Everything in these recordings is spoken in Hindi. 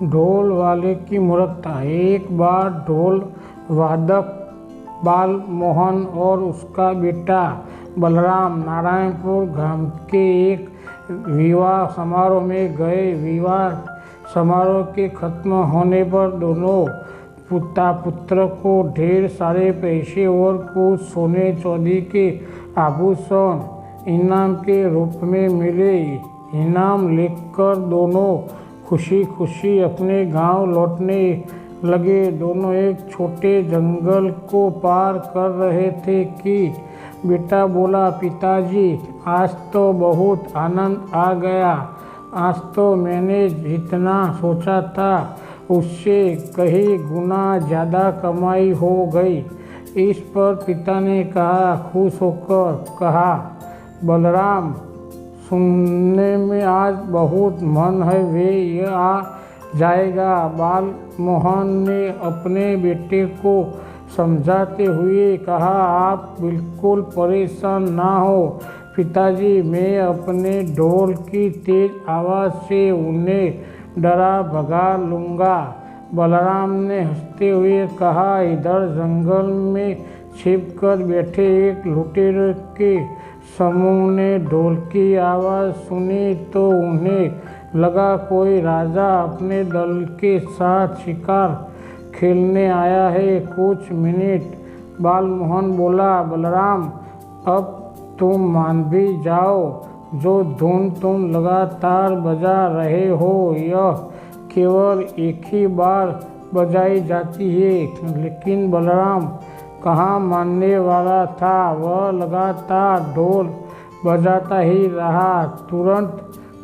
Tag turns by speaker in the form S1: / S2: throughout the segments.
S1: ढोल वाले की मूर्खता। एक बार ढोल वादक बाल मोहन और उसका बेटा बलराम नारायणपुर ग्राम के एक विवाह समारोह में गए। विवाह समारोह के खत्म होने पर दोनों पुत्र को ढेर सारे पैसे और कुछ सोने चांदी के आभूषण इनाम के रूप में मिले। इनाम लेकर दोनों खुशी खुशी अपने गांव लौटने लगे। दोनों एक छोटे जंगल को पार कर रहे थे कि बेटा बोला, पिताजी आज तो बहुत आनंद आ गया। आज तो मैंने जितना सोचा था उससे कई गुना ज़्यादा कमाई हो गई। इस पर पिता ने कहा, खुश होकर कहा, बलराम सुनने में आज बहुत मन है, वे यह आ जाएगा। बाल मोहन ने अपने बेटे को समझाते हुए कहा, आप बिल्कुल परेशान ना हो पिताजी, मैं अपने ढोल की तेज आवाज़ से उन्हें डरा भगा लूँगा। बलराम ने हंसते हुए कहा, इधर जंगल में छिपकर बैठे एक लुटेरों के समूह ने ढोल की आवाज़ सुनी तो उन्हें लगा कोई राजा अपने दल के साथ शिकार खेलने आया है। कुछ मिनट बालमोहन बोला, बलराम अब तुम मान भी जाओ, जो धुन तुम लगातार बजा रहे हो यह केवल एक ही बार बजाई जाती है। लेकिन बलराम कहाँ मानने वाला था, वह लगातार ढोल बजाता ही रहा। तुरंत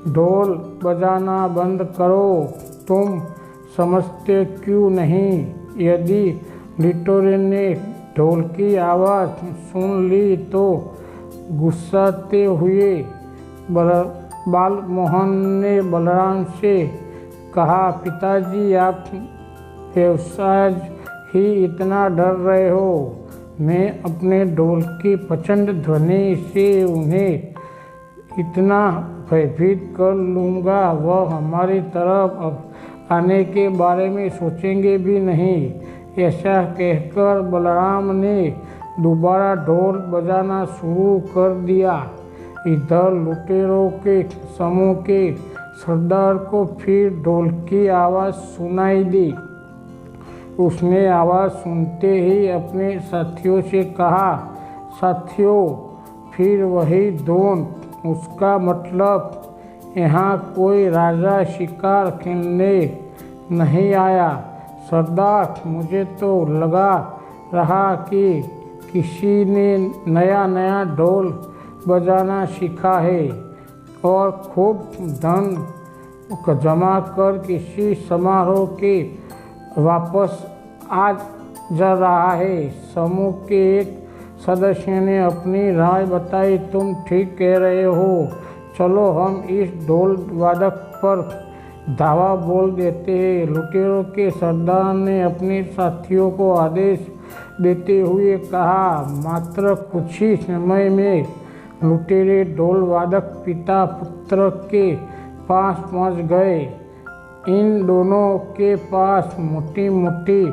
S1: ढोल बजाना बंद करो, तुम समझते क्यों नहीं? यदि लुटेरों ने ढोल की आवाज़ सुन ली तो गुस्साते हुए बालमोहन ने बलराम से कहा, पिताजी आप व्यवसाय ही इतना डर रहे हो, मैं अपने ढोल की प्रचंड ध्वनि से उन्हें इतना भयभीत कर लूँगा वह हमारी तरफ अब आने के बारे में सोचेंगे भी नहीं। ऐसा कहकर बलराम ने दोबारा ढोल बजाना शुरू कर दिया। इधर लुटेरों के समूह के सरदार को फिर ढोल की आवाज़ सुनाई दी। उसने आवाज़ सुनते ही अपने साथियों से कहा, साथियों फिर वही धुन, उसका मतलब यहाँ कोई राजा शिकार खेलने नहीं आया। सरदार मुझे तो लगा रहा कि किसी ने नया ढोल बजाना सीखा है और खूब धन जमा कर किसी समारोह के वापस आ जा रहा है। समूह के एक सदस्य ने अपनी राय बताई, तुम ठीक कह रहे हो, चलो हम इस ढोल वादक पर धावा बोल देते हैं। लुटेरों के सरदार ने अपने साथियों को आदेश देते हुए कहा। मात्र कुछ ही समय में लुटेरे ढोल वादक पिता पुत्र के पास पहुंच गए। इन दोनों के पास मोटी मोटी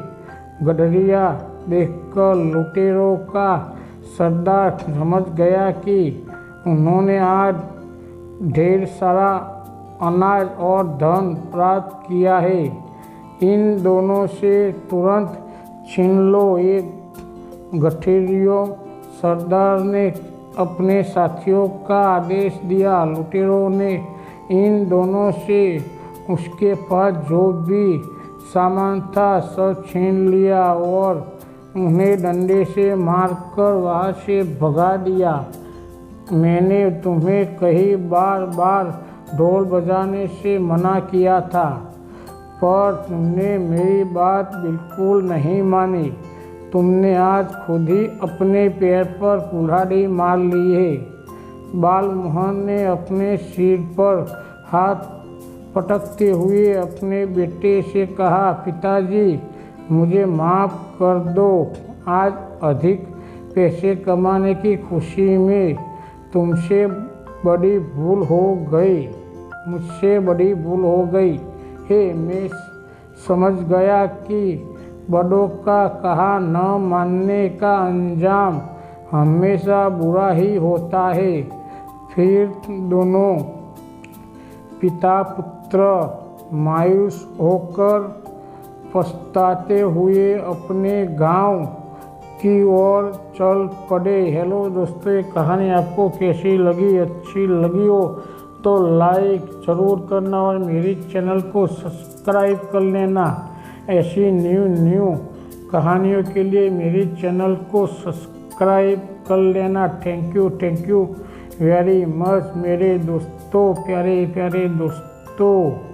S1: गडरियाँ देखकर लुटेरों का सरदार समझ गया कि उन्होंने आज ढेर सारा अनाज और धन प्राप्त किया है। इन दोनों से तुरंत छीन लो एक गठरियों। सरदार ने अपने साथियों का आदेश दिया। लुटेरों ने इन दोनों से उसके पास जो भी सामान था सब छीन लिया और उन्हें डंडे से मारकर वहाँ से भगा दिया। मैंने तुम्हें कई बार ढोल बजाने से मना किया था, पर तुमने मेरी बात बिल्कुल नहीं मानी। तुमने आज खुद ही अपने पैर पर कुल्हाड़ी मार ली है। बालमोहन ने अपने सिर पर हाथ पटकते हुए अपने बेटे से कहा, पिताजी मुझे माफ़ कर दो। आज अधिक पैसे कमाने की खुशी में मुझसे बड़ी भूल हो गई है। मैं समझ गया कि बड़ों का कहा न मानने का अंजाम हमेशा बुरा ही होता है। फिर दोनों पिता पुत्र मायूस होकर पछताते हुए अपने गांव की ओर चल पड़े। हेलो दोस्तों, ये कहानी आपको कैसी लगी? अच्छी लगी हो तो लाइक ज़रूर करना और मेरी चैनल को सब्सक्राइब कर लेना। ऐसी न्यू कहानियों के लिए मेरी चैनल को सब्सक्राइब कर लेना। थैंक यू वेरी मच मेरे दोस्तों, प्यारे प्यारे दोस्तों।